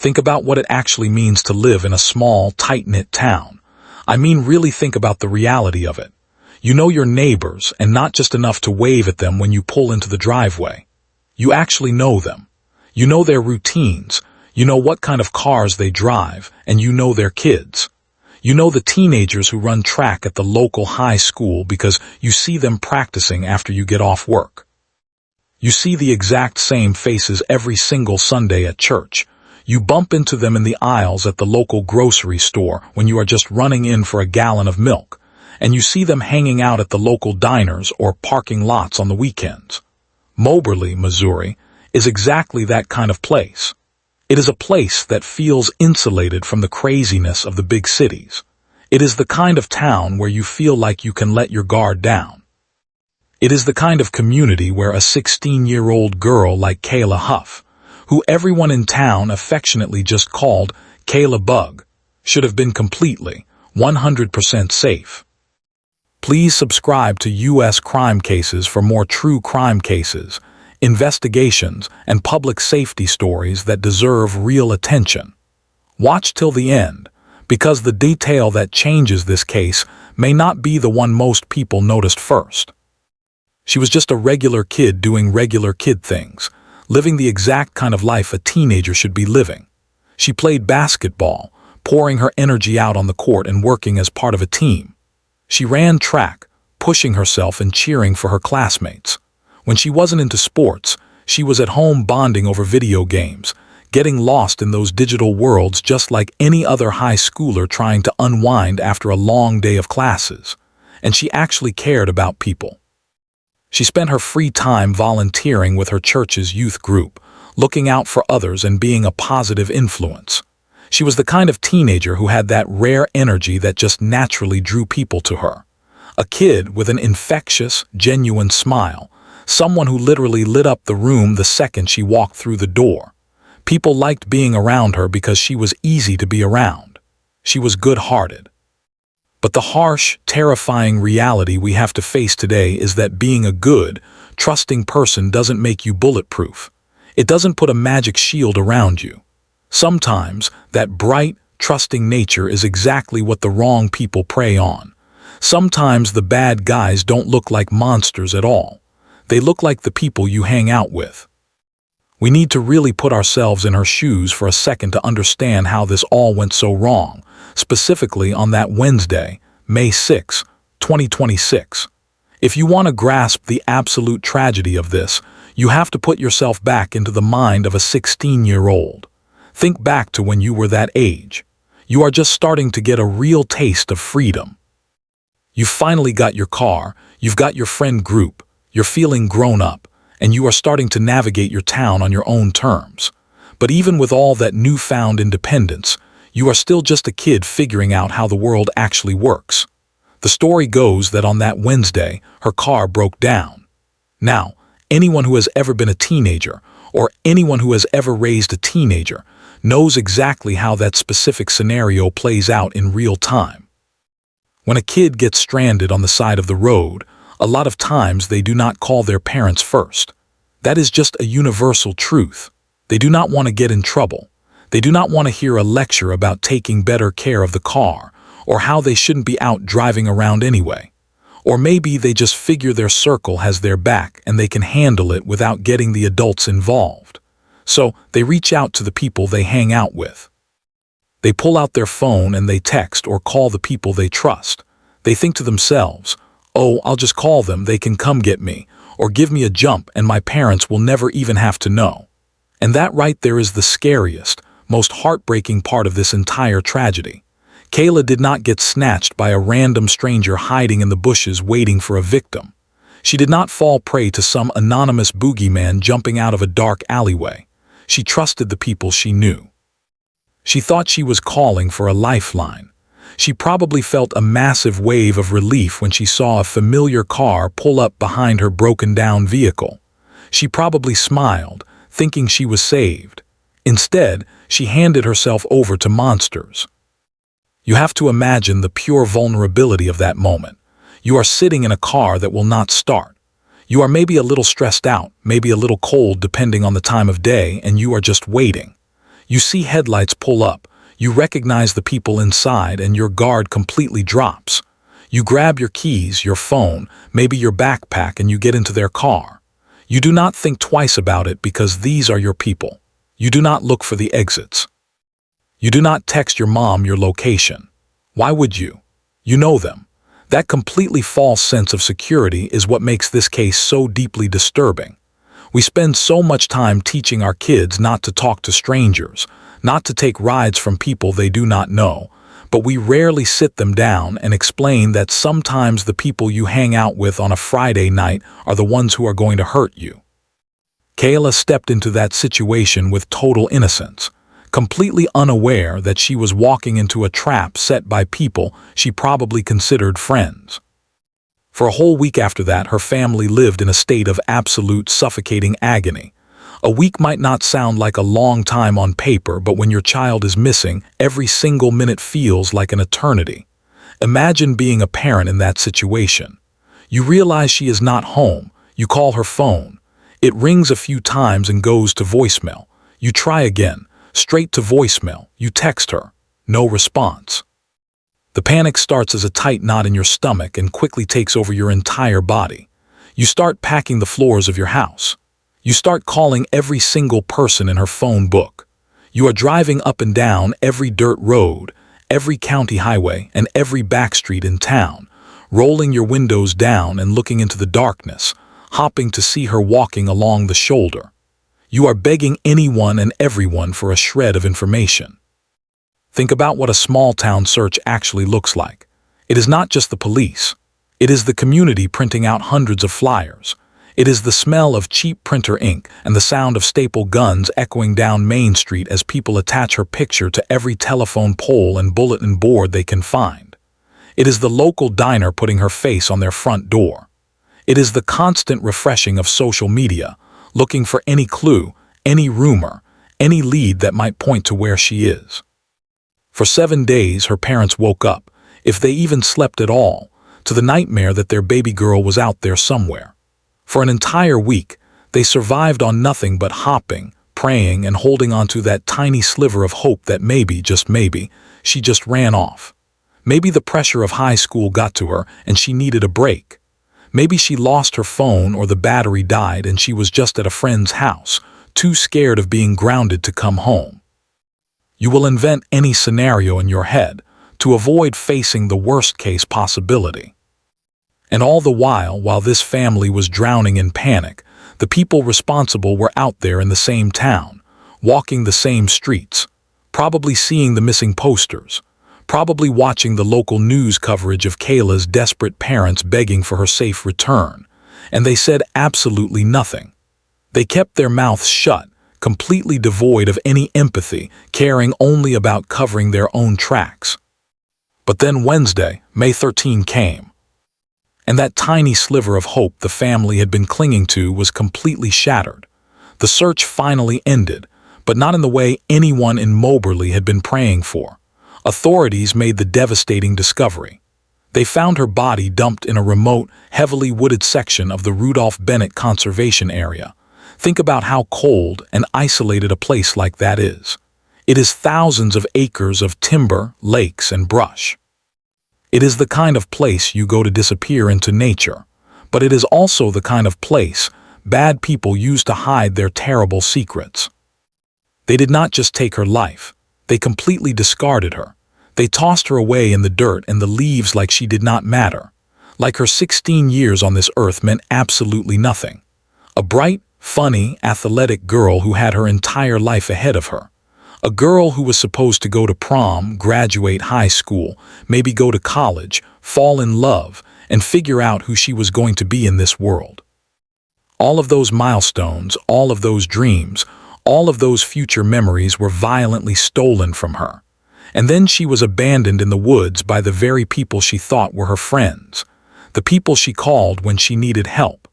Think about what it actually means to live in a small, tight-knit town. I mean, really think about the reality of it. You know your neighbors, and not just enough to wave at them when you pull into the driveway. You actually know them. You know their routines. You know what kind of cars they drive, and you know their kids. You know the teenagers who run track at the local high school because you see them practicing after you get off work. You see the exact same faces every single Sunday at church. You bump into them in the aisles at the local grocery store when you are just running in for a gallon of milk, and you see them hanging out at the local diners or parking lots on the weekends. Moberly, Missouri, is exactly that kind of place. It is a place that feels insulated from the craziness of the big cities. It is the kind of town where you feel like you can let your guard down. It is the kind of community where a 16-year-old girl like Kayla Huff, who everyone in town affectionately just called Kayla Bug, should have been completely, 100% safe. Please subscribe to U.S. Crime Cases for more true crime cases, investigations, and public safety stories that deserve real attention. Watch till the end, because the detail that changes this case may not be the one most people noticed first. She was just a regular kid doing regular kid things, living the exact kind of life a teenager should be living. She played basketball, pouring her energy out on the court and working as part of a team. She ran track, pushing herself and cheering for her classmates. When she wasn't into sports, she was at home bonding over video games, getting lost in those digital worlds just like any other high schooler trying to unwind after a long day of classes. And she actually cared about people. She spent her free time volunteering with her church's youth group, looking out for others and being a positive influence. She was the kind of teenager who had that rare energy that just naturally drew people to her. A kid with an infectious, genuine smile, someone who literally lit up the room the second she walked through the door. People liked being around her because she was easy to be around. She was good-hearted. But the harsh, terrifying reality we have to face today is that being a good, trusting person doesn't make you bulletproof. It doesn't put a magic shield around you. Sometimes, that bright, trusting nature is exactly what the wrong people prey on. Sometimes the bad guys don't look like monsters at all. They look like the people you hang out with. We need to really put ourselves in her shoes for a second to understand how this all went so wrong, specifically on that Wednesday, May 6, 2026. If you want to grasp the absolute tragedy of this, you have to put yourself back into the mind of a 16-year-old. Think back to when you were that age. You are just starting to get a real taste of freedom. You've finally got your car, you've got your friend group, you're feeling grown up, and you are starting to navigate your town on your own terms. But even with all that newfound independence, you are still just a kid figuring out how the world actually works. The story goes that on that Wednesday, her car broke down. Now, anyone who has ever been a teenager, or anyone who has ever raised a teenager, knows exactly how that specific scenario plays out in real time. When a kid gets stranded on the side of the road, a lot of times they do not call their parents first. That is just a universal truth. They do not want to get in trouble. They do not want to hear a lecture about taking better care of the car, or how they shouldn't be out driving around anyway. Or maybe they just figure their circle has their back and they can handle it without getting the adults involved. So they reach out to the people they hang out with. They pull out their phone and they text or call the people they trust. They think to themselves, "Oh, I'll just call them, they can come get me, or give me a jump and my parents will never even have to know." And that right there is the scariest, most heartbreaking part of this entire tragedy. Kayla did not get snatched by a random stranger hiding in the bushes waiting for a victim. She did not fall prey to some anonymous boogeyman jumping out of a dark alleyway. She trusted the people she knew. She thought she was calling for a lifeline. She probably felt a massive wave of relief when she saw a familiar car pull up behind her broken-down vehicle. She probably smiled, thinking she was saved. Instead, she handed herself over to monsters. You have to imagine the pure vulnerability of that moment. You are sitting in a car that will not start. You are maybe a little stressed out, maybe a little cold depending on the time of day, and you are just waiting. You see headlights pull up, you recognize the people inside, and your guard completely drops. You grab your keys, your phone, maybe your backpack, and you get into their car. You do not think twice about it because these are your people. You do not look for the exits. You do not text your mom your location. Why would you? You know them. That completely false sense of security is what makes this case so deeply disturbing. We spend so much time teaching our kids not to talk to strangers, not to take rides from people they do not know, but we rarely sit them down and explain that sometimes the people you hang out with on a Friday night are the ones who are going to hurt you. Kayla stepped into that situation with total innocence, completely unaware that she was walking into a trap set by people she probably considered friends. For a whole week after that, her family lived in a state of absolute suffocating agony. A week might not sound like a long time on paper, but when your child is missing, every single minute feels like an eternity. Imagine being a parent in that situation. You realize she is not home. You call her phone. It rings a few times and goes to voicemail. You try again, straight to voicemail. You text her. No response. The panic starts as a tight knot in your stomach and quickly takes over your entire body. You start packing the floors of your house. You start calling every single person in her phone book. You are driving up and down every dirt road, every county highway, and every back street in town, rolling your windows down and looking into the darkness, hoping to see her walking along the shoulder. You are begging anyone and everyone for a shred of information. Think about what a small-town search actually looks like. It is not just the police. It is the community printing out hundreds of flyers. It is the smell of cheap printer ink and the sound of staple guns echoing down Main Street as people attach her picture to every telephone pole and bulletin board they can find. It is the local diner putting her face on their front door. It is the constant refreshing of social media, looking for any clue, any rumor, any lead that might point to where she is. For 7 days, her parents woke up, if they even slept at all, to the nightmare that their baby girl was out there somewhere. For an entire week, they survived on nothing but hopping, praying, and holding on to that tiny sliver of hope that maybe, just maybe, she just ran off. Maybe the pressure of high school got to her and she needed a break. Maybe she lost her phone or the battery died and she was just at a friend's house, too scared of being grounded to come home. You will invent any scenario in your head to avoid facing the worst-case possibility. And all the while this family was drowning in panic, the people responsible were out there in the same town, walking the same streets, probably seeing the missing posters, probably watching the local news coverage of Kayla's desperate parents begging for her safe return, and they said absolutely nothing. They kept their mouths shut, completely devoid of any empathy, caring only about covering their own tracks. But then Wednesday, May 13 came. And that tiny sliver of hope the family had been clinging to was completely shattered. The search finally ended, but not in the way anyone in Moberly had been praying for. Authorities made the devastating discovery. They found her body dumped in a remote, heavily wooded section of the Rudolf Bennitt Conservation Area. Think about how cold and isolated a place like that is. It is thousands of acres of timber, lakes, and brush. It is the kind of place you go to disappear into nature, but it is also the kind of place bad people use to hide their terrible secrets. They did not just take her life, they completely discarded her. They tossed her away in the dirt and the leaves like she did not matter, like her 16 years on this earth meant absolutely nothing. A bright, funny, athletic girl who had her entire life ahead of her. A girl who was supposed to go to prom, graduate high school, maybe go to college, fall in love, and figure out who she was going to be in this world. All of those milestones, all of those dreams, all of those future memories were violently stolen from her. And then she was abandoned in the woods by the very people she thought were her friends, the people she called when she needed help.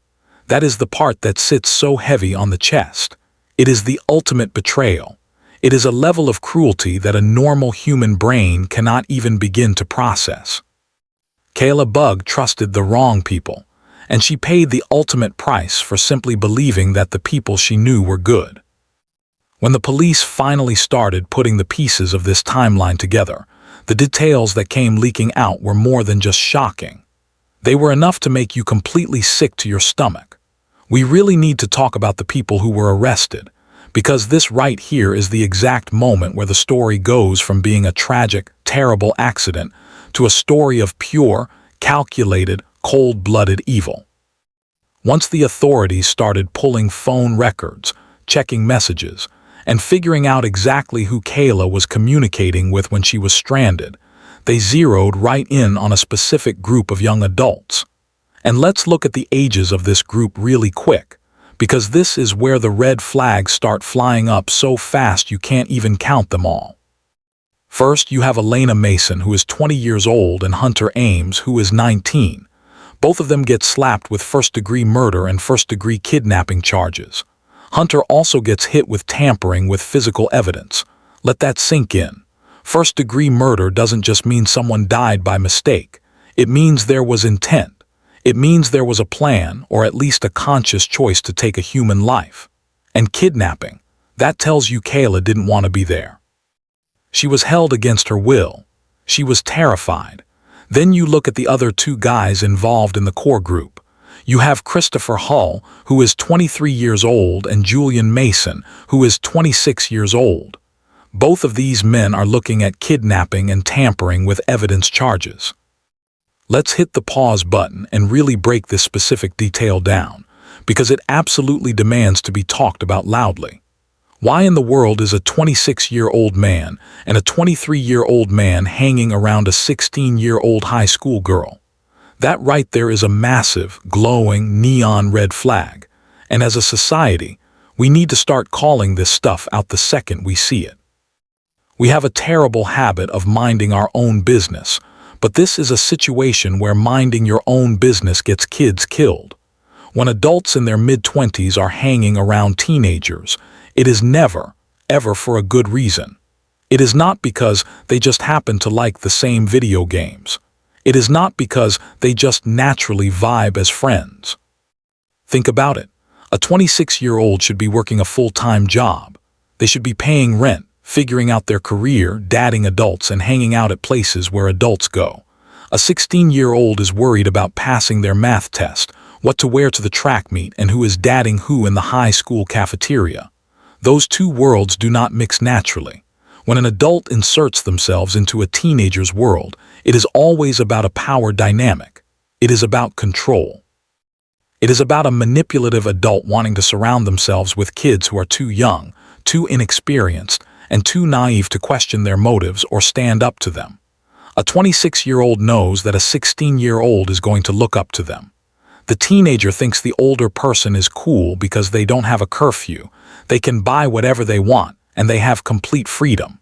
That is the part that sits so heavy on the chest. It is the ultimate betrayal. It is a level of cruelty that a normal human brain cannot even begin to process. Kayla Bug trusted the wrong people, and she paid the ultimate price for simply believing that the people she knew were good. When the police finally started putting the pieces of this timeline together, the details that came leaking out were more than just shocking. They were enough to make you completely sick to your stomach. We really need to talk about the people who were arrested, because this right here is the exact moment where the story goes from being a tragic, terrible accident to a story of pure, calculated, cold-blooded evil. Once the authorities started pulling phone records, checking messages, and figuring out exactly who Kayla was communicating with when she was stranded, they zeroed right in on a specific group of young adults. And let's look at the ages of this group really quick, because this is where the red flags start flying up so fast you can't even count them all. First, you have Alayna Mason, who is 20 years old, and Hunter Ames, who is 19. Both of them get slapped with first-degree murder and first-degree kidnapping charges. Hunter also gets hit with tampering with physical evidence. Let that sink in. First-degree murder doesn't just mean someone died by mistake. It means there was intent. It means there was a plan, or at least a conscious choice to take a human life. And kidnapping, that tells you Kayla didn't want to be there. She was held against her will. She was terrified. Then you look at the other two guys involved in the core group. You have Christopher Hull, who is 23 years old, and Julian Mason, who is 26 years old. Both of these men are looking at kidnapping and tampering with evidence charges. Let's hit the pause button and really break this specific detail down, because it absolutely demands to be talked about loudly. Why in the world is a 26-year-old man and a 23-year-old man hanging around a 16-year-old high school girl? That right there is a massive, glowing, neon red flag. And as a society, we need to start calling this stuff out the second we see it. We have a terrible habit of minding our own business, but this is a situation where minding your own business gets kids killed. When adults in their mid-20s are hanging around teenagers, it is never, ever for a good reason. It is not because they just happen to like the same video games. It is not because they just naturally vibe as friends. Think about it. A 26-year-old should be working a full-time job. They should be paying rent, figuring out their career, dating adults, and hanging out at places where adults go. A 16-year-old is worried about passing their math test, what to wear to the track meet, and who is dating who in the high school cafeteria. Those two worlds do not mix naturally. When an adult inserts themselves into a teenager's world, it is always about a power dynamic. It is about control. It is about a manipulative adult wanting to surround themselves with kids who are too young, too inexperienced, and too naive to question their motives or stand up to them. A 26-year-old knows that a 16-year-old is going to look up to them. The teenager thinks the older person is cool because they don't have a curfew, they can buy whatever they want, and they have complete freedom.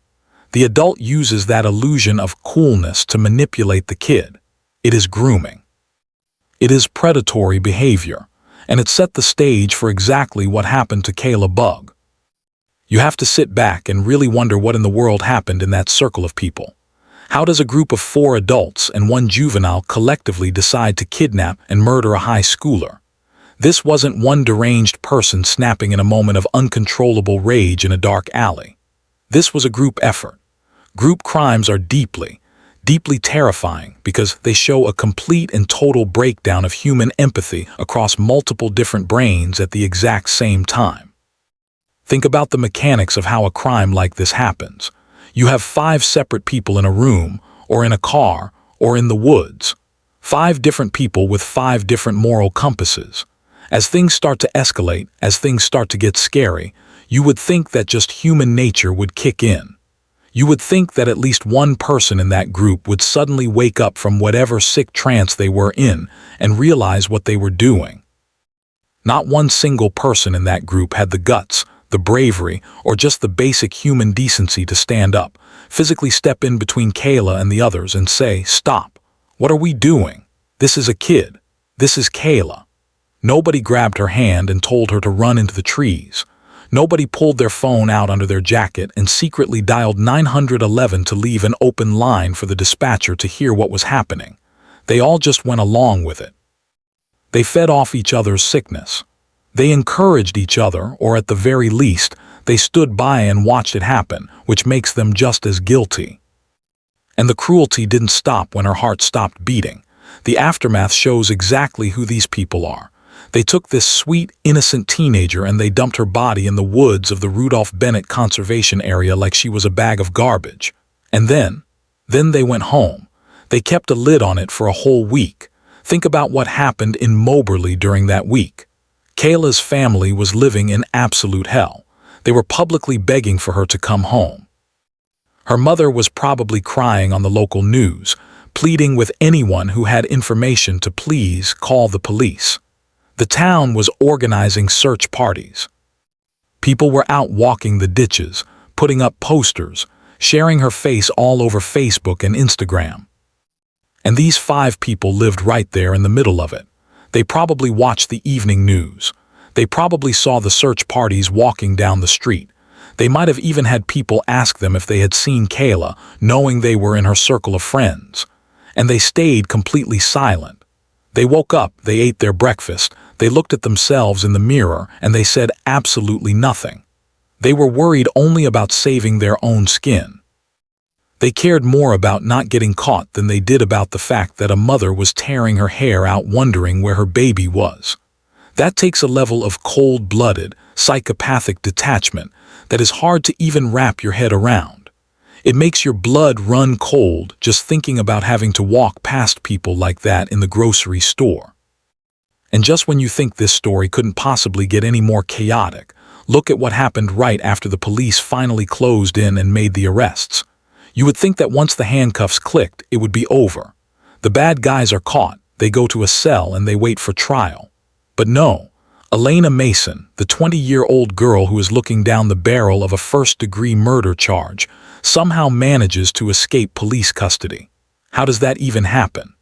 The adult uses that illusion of coolness to manipulate the kid. It is grooming. It is predatory behavior, and it set the stage for exactly what happened to Kayla Bug. You have to sit back and really wonder what in the world happened in that circle of people. How does a group of 4 adults and 1 juvenile collectively decide to kidnap and murder a high schooler? This wasn't one deranged person snapping in a moment of uncontrollable rage in a dark alley. This was a group effort. Group crimes are deeply, deeply terrifying because they show a complete and total breakdown of human empathy across multiple different brains at the exact same time. Think about the mechanics of how a crime like this happens. You have 5 separate people in a room, or in a car, or in the woods. 5 different people with 5 different moral compasses. As things start to escalate, as things start to get scary, you would think that just human nature would kick in. You would think that at least one person in that group would suddenly wake up from whatever sick trance they were in and realize what they were doing. Not one single person in that group had the guts, the bravery, or just the basic human decency to stand up, physically step in between Kayla and the others and say, "Stop. What are we doing? This is a kid. This is Kayla." Nobody grabbed her hand and told her to run into the trees. Nobody pulled their phone out under their jacket and secretly dialed 911 to leave an open line for the dispatcher to hear what was happening. They all just went along with it. They fed off each other's sickness. They encouraged each other, or at the very least, They stood by and watched it happen, which makes them just as guilty. And the cruelty didn't stop when her heart stopped beating. The aftermath shows exactly who these people are. They took this sweet, innocent teenager and they dumped her body in the woods of the Rudolf Bennitt Conservation Area like she was a bag of garbage. And then they went home. They kept a lid on it for a whole week. Think about what happened in Moberly during that week. Kayla's family was living in absolute hell. They were publicly begging for her to come home. Her mother was probably crying on the local news, pleading with anyone who had information to please call the police. The town was organizing search parties. People were out walking the ditches, putting up posters, sharing her face all over Facebook and Instagram. And these 5 people lived right there in the middle of it. They probably watched the evening news. They probably saw the search parties walking down the street. They might have even had people ask them if they had seen Kayla, knowing they were in her circle of friends. And they stayed completely silent. They woke up, they ate their breakfast, they looked at themselves in the mirror, and they said absolutely nothing. They were worried only about saving their own skin. They cared more about not getting caught than they did about the fact that a mother was tearing her hair out wondering where her baby was. That takes a level of cold-blooded, psychopathic detachment that is hard to even wrap your head around. It makes your blood run cold just thinking about having to walk past people like that in the grocery store. And just when you think this story couldn't possibly get any more chaotic, look at what happened right after the police finally closed in and made the arrests. You would think that once the handcuffs clicked, it would be over. The bad guys are caught, they go to a cell and they wait for trial. But no, Alayna Mason, the 20-year-old girl who is looking down the barrel of a first-degree murder charge, somehow manages to escape police custody. How does that even happen?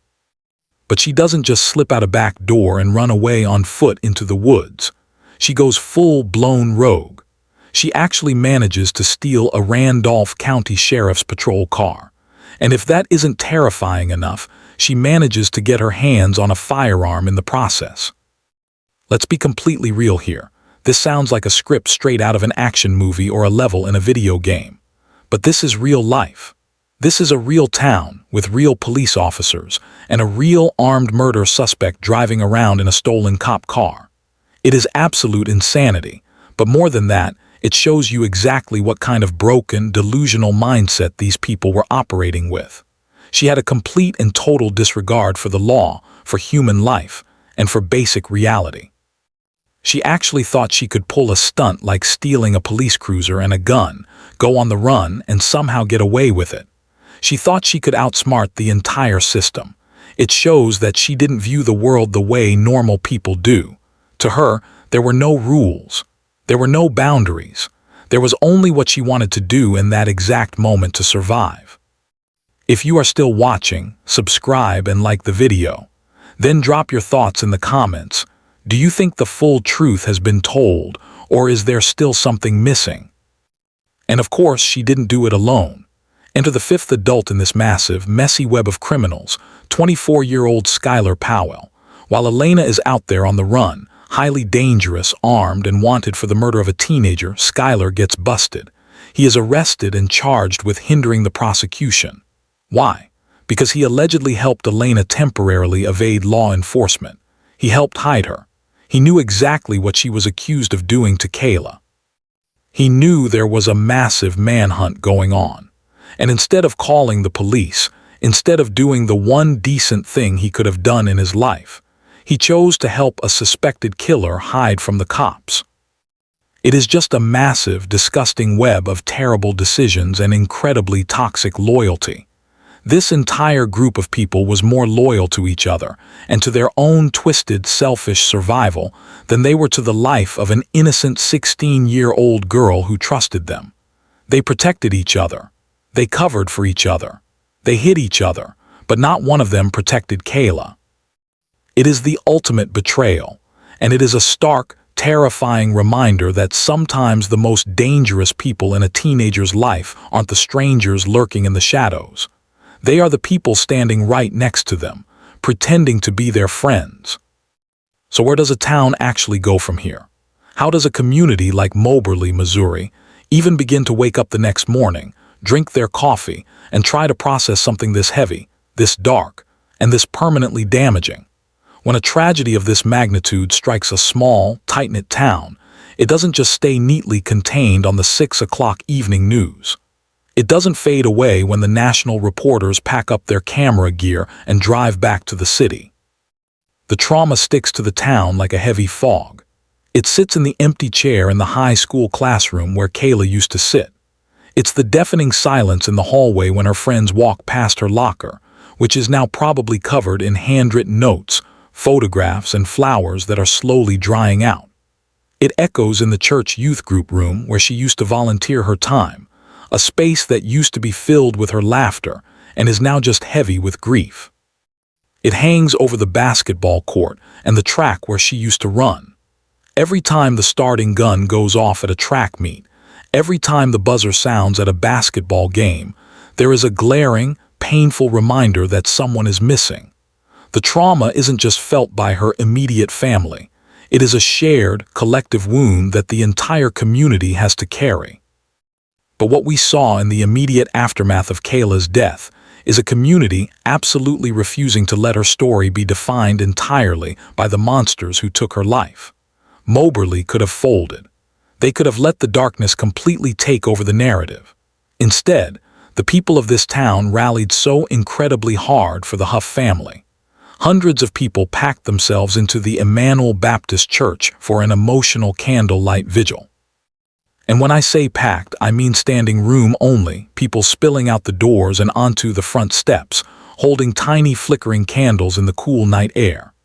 But she doesn't just slip out a back door and run away on foot into the woods. She goes full-blown rogue. She actually manages to steal a Randolph County Sheriff's Patrol car. And if that isn't terrifying enough, she manages to get her hands on a firearm in the process. Let's be completely real here. This sounds like a script straight out of an action movie or a level in a video game. But this is real life. This is a real town with real police officers and a real armed murder suspect driving around in a stolen cop car. It is absolute insanity, but more than that, it shows you exactly what kind of broken, delusional mindset these people were operating with. She had a complete and total disregard for the law, for human life, and for basic reality. She actually thought she could pull a stunt like stealing a police cruiser and a gun, go on the run, and somehow get away with it. She thought she could outsmart the entire system. It shows that she didn't view the world the way normal people do. To her, there were no rules. There were no boundaries. There was only what she wanted to do in that exact moment to survive. If you are still watching, subscribe and like the video. Then drop your thoughts in the comments. Do you think the full truth has been told, or is there still something missing? And of course, she didn't do it alone. Enter the 5th adult in this massive, messy web of criminals, 24-year-old Skyler Powell. While Alayna is out there on the run, highly dangerous, armed, and wanted for the murder of a teenager, Skyler gets busted. He is arrested and charged with hindering the prosecution. Why? Because he allegedly helped Alayna temporarily evade law enforcement. He helped hide her. He knew exactly what she was accused of doing to Kayla. He knew there was a massive manhunt going on. And instead of calling the police, instead of doing the one decent thing he could have done in his life, he chose to help a suspected killer hide from the cops. It is just a massive, disgusting web of terrible decisions and incredibly toxic loyalty. This entire group of people was more loyal to each other and to their own twisted, selfish survival than they were to the life of an innocent 16-year-old girl who trusted them. They protected each other. They covered for each other. They hid each other, but not one of them protected Kayla. It is the ultimate betrayal, and it is a stark, terrifying reminder that sometimes the most dangerous people in a teenager's life aren't the strangers lurking in the shadows. They are the people standing right next to them, pretending to be their friends. So where does a town actually go from here? How does a community like Moberly, Missouri, even begin to wake up the next morning, drink their coffee, and try to process something this heavy, this dark, and this permanently damaging? When a tragedy of this magnitude strikes a small, tight-knit town, it doesn't just stay neatly contained on the 6 o'clock evening news. It doesn't fade away when the national reporters pack up their camera gear and drive back to the city. The trauma sticks to the town like a heavy fog. It sits in the empty chair in the high school classroom where Kayla used to sit. It's the deafening silence in the hallway when her friends walk past her locker, which is now probably covered in handwritten notes, photographs, and flowers that are slowly drying out. It echoes in the church youth group room where she used to volunteer her time, a space that used to be filled with her laughter and is now just heavy with grief. It hangs over the basketball court and the track where she used to run. Every time the starting gun goes off at a track meet, every time the buzzer sounds at a basketball game, there is a glaring, painful reminder that someone is missing. The trauma isn't just felt by her immediate family. It is a shared, collective wound that the entire community has to carry. But what we saw in the immediate aftermath of Kayla's death is a community absolutely refusing to let her story be defined entirely by the monsters who took her life. Moberly could have folded. They could have let the darkness completely take over the narrative. Instead, the people of this town rallied so incredibly hard for the Huff family. Hundreds of people packed themselves into the Emmanuel Baptist Church for an emotional candlelight vigil. And when I say packed, I mean standing room only, people spilling out the doors and onto the front steps, holding tiny flickering candles in the cool night air.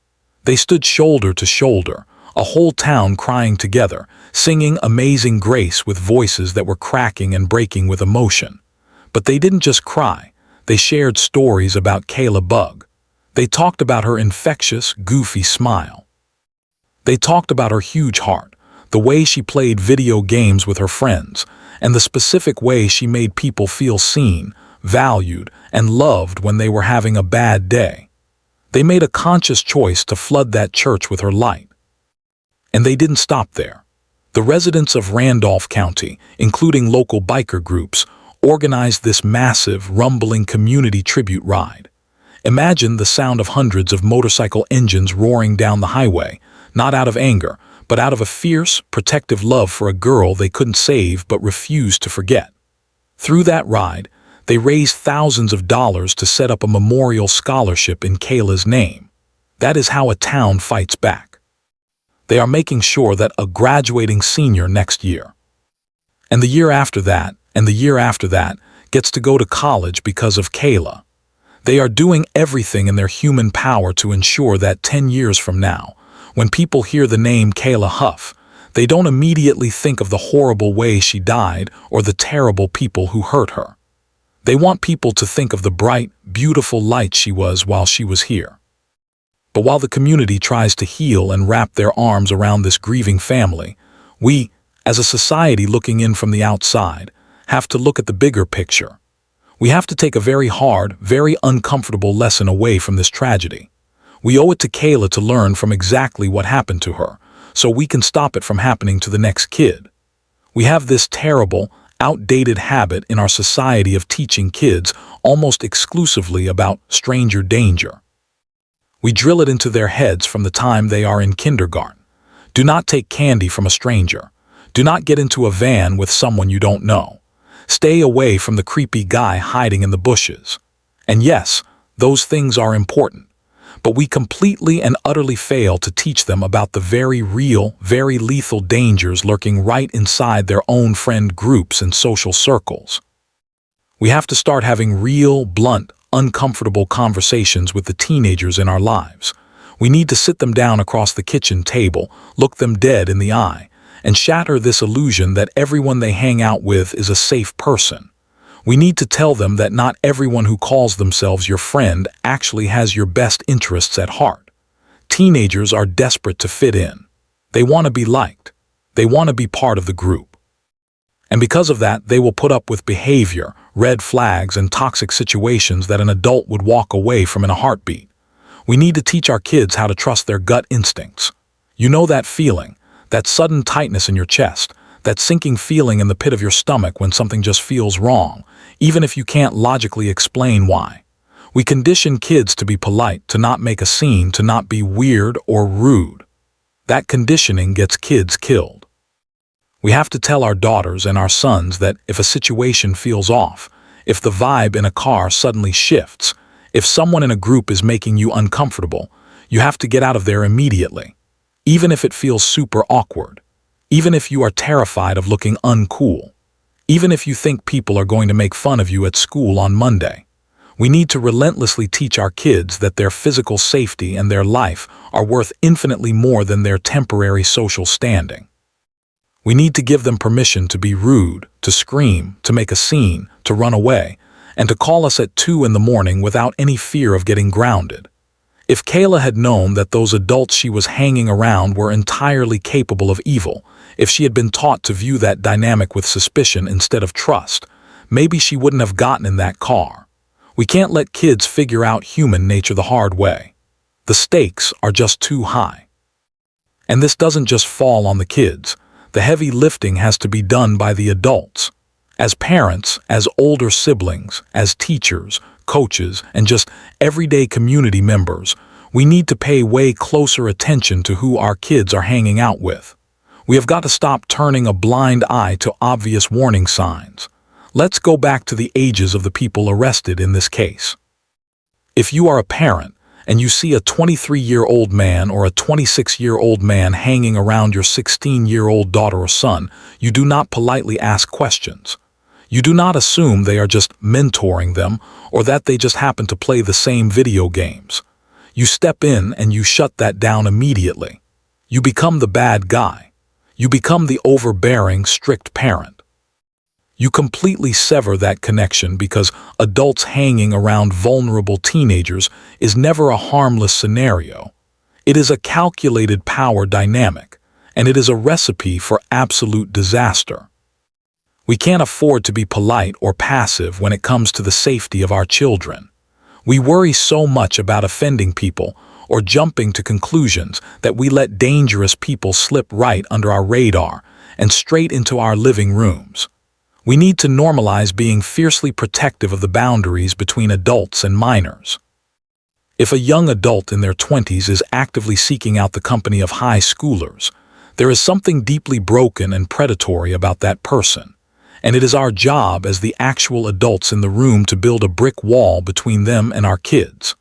They stood shoulder to shoulder, a whole town crying together, singing Amazing Grace with voices that were cracking and breaking with emotion. But they didn't just cry, they shared stories about Kayla Bug. They talked about her infectious, goofy smile. They talked about her huge heart, the way she played video games with her friends, and the specific way she made people feel seen, valued, and loved when they were having a bad day. They made a conscious choice to flood that church with her light. And they didn't stop there. The residents of Randolph County, including local biker groups, organized this massive, rumbling community tribute ride. Imagine the sound of hundreds of motorcycle engines roaring down the highway, not out of anger, but out of a fierce, protective love for a girl they couldn't save but refused to forget. Through that ride, they raised thousands of dollars to set up a memorial scholarship in Kayla's name. That is how a town fights back. They are making sure that a graduating senior next year, and the year after that, and the year after that, gets to go to college because of Kayla. They are doing everything in their human power to ensure that 10 years from now, when people hear the name Kayla Huff, they don't immediately think of the horrible way she died or the terrible people who hurt her. They want people to think of the bright, beautiful light she was while she was here. But while the community tries to heal and wrap their arms around this grieving family, we, as a society looking in from the outside, have to look at the bigger picture. We have to take a very hard, very uncomfortable lesson away from this tragedy. We owe it to Kayla to learn from exactly what happened to her, so we can stop it from happening to the next kid. We have this terrible, outdated habit in our society of teaching kids almost exclusively about stranger danger. We drill it into their heads from the time they are in kindergarten. Do not take candy from a stranger. Do not get into a van with someone you don't know. Stay away from the creepy guy hiding in the bushes. And yes, those things are important. But we completely and utterly fail to teach them about the very real, very lethal dangers lurking right inside their own friend groups and social circles. We have to start having real, blunt, uncomfortable conversations with the teenagers in our lives. We need to sit them down across the kitchen table, look them dead in the eye, and shatter this illusion that everyone they hang out with is a safe person. We need to tell them that not everyone who calls themselves your friend actually has your best interests at heart. Teenagers are desperate to fit in. They want to be liked. They want to be part of the group. And because of that, they will put up with behavior, red flags, and toxic situations that an adult would walk away from in a heartbeat. We need to teach our kids how to trust their gut instincts. You know that feeling That sudden tightness in your chest, that sinking feeling in the pit of your stomach when something just feels wrong, even if you can't logically explain why. We condition kids to be polite, to not make a scene, to not be weird or rude. That conditioning gets kids killed. We have to tell our daughters and our sons that if a situation feels off, if the vibe in a car suddenly shifts, if someone in a group is making you uncomfortable, you have to get out of there immediately, even if it feels super awkward, even if you are terrified of looking uncool, even if you think people are going to make fun of you at school on Monday. We need to relentlessly teach our kids that their physical safety and their life are worth infinitely more than their temporary social standing. We need to give them permission to be rude, to scream, to make a scene, to run away, and to call us at 2 a.m. without any fear of getting grounded. If Kayla had known that those adults she was hanging around were entirely capable of evil, if she had been taught to view that dynamic with suspicion instead of trust, maybe she wouldn't have gotten in that car. We can't let kids figure out human nature the hard way. The stakes are just too high. And this doesn't just fall on the kids. The heavy lifting has to be done by the adults. As parents, as older siblings, as teachers, coaches, and just everyday community members, we need to pay way closer attention to who our kids are hanging out with. We have got to stop turning a blind eye to obvious warning signs. Let's go back to the ages of the people arrested in this case. If you are a parent and you see a 23-year-old man or a 26-year-old man hanging around your 16-year-old daughter or son, you do not politely ask questions. You do not assume they are just mentoring them or that they just happen to play the same video games. You step in and you shut that down immediately. You become the bad guy. You become the overbearing, strict parent. You completely sever that connection because adults hanging around vulnerable teenagers is never a harmless scenario. It is a calculated power dynamic, and it is a recipe for absolute disaster. We can't afford to be polite or passive when it comes to the safety of our children. We worry so much about offending people or jumping to conclusions that we let dangerous people slip right under our radar and straight into our living rooms. We need to normalize being fiercely protective of the boundaries between adults and minors. If a young adult in their 20s is actively seeking out the company of high schoolers, there is something deeply broken and predatory about that person. And it is our job as the actual adults in the room to build a brick wall between them and our kids.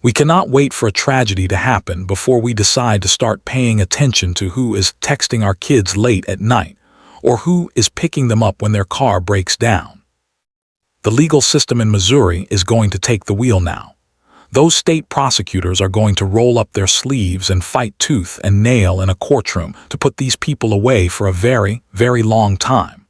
We cannot wait for a tragedy to happen before we decide to start paying attention to who is texting our kids late at night, or who is picking them up when their car breaks down. The legal system in Missouri is going to take the wheel now. Those state prosecutors are going to roll up their sleeves and fight tooth and nail in a courtroom to put these people away for a very, very long time.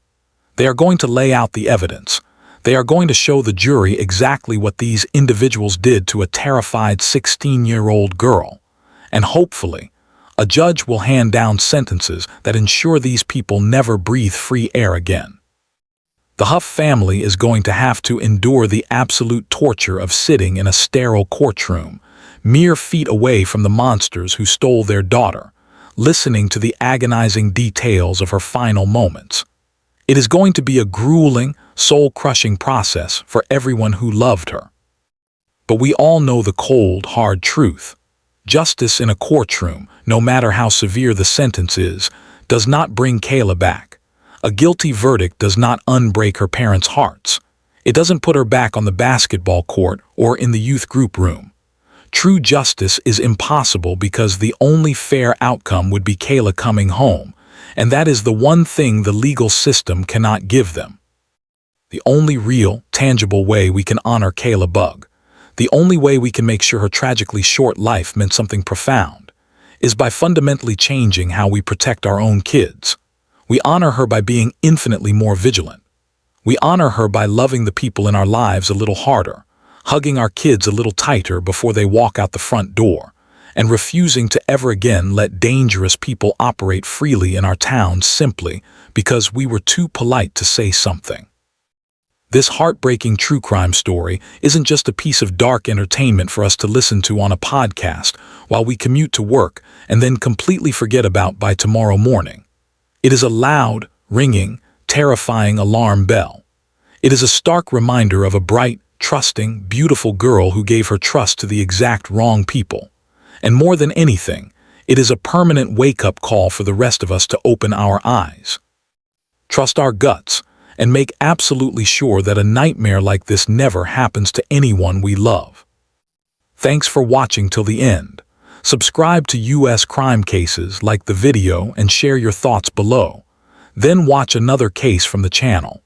They are going to lay out the evidence. They are going to show the jury exactly what these individuals did to a terrified 16-year-old girl. And hopefully, a judge will hand down sentences that ensure these people never breathe free air again. The Huff family is going to have to endure the absolute torture of sitting in a sterile courtroom, mere feet away from the monsters who stole their daughter, listening to the agonizing details of her final moments. It is going to be a grueling, soul-crushing process for everyone who loved her. But we all know the cold, hard truth. Justice in a courtroom, no matter how severe the sentence is, does not bring Kayla back. A guilty verdict does not unbreak her parents' hearts. It doesn't put her back on the basketball court or in the youth group room. True justice is impossible because the only fair outcome would be Kayla coming home, and that is the one thing the legal system cannot give them. The only real, tangible way we can honor Kayla Bug, the only way we can make sure her tragically short life meant something profound, is by fundamentally changing how we protect our own kids. We honor her by being infinitely more vigilant. We honor her by loving the people in our lives a little harder, hugging our kids a little tighter before they walk out the front door, and refusing to ever again let dangerous people operate freely in our towns simply because we were too polite to say something. This heartbreaking true crime story isn't just a piece of dark entertainment for us to listen to on a podcast while we commute to work and then completely forget about by tomorrow morning. It is a loud, ringing, terrifying alarm bell. It is a stark reminder of a bright, trusting, beautiful girl who gave her trust to the exact wrong people. And more than anything, it is a permanent wake-up call for the rest of us to open our eyes, trust our guts, and make absolutely sure that a nightmare like this never happens to anyone we love. Thanks for watching till the end. Subscribe to U.S. crime cases, like the video, and share your thoughts below. Then watch another case from the channel.